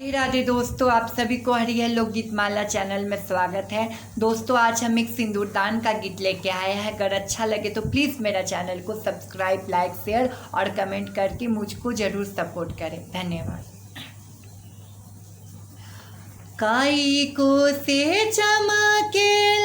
राधे राधे दोस्तों, आप सभी को हरिहर लोकगीत माला चैनल में स्वागत है। दोस्तों, आज हम एक सिंदूरदान का गीत लेके आए हैं। अगर अच्छा लगे तो प्लीज़ मेरा चैनल को सब्सक्राइब, लाइक, शेयर और कमेंट करके मुझको ज़रूर सपोर्ट करें। धन्यवाद। काई को से चमके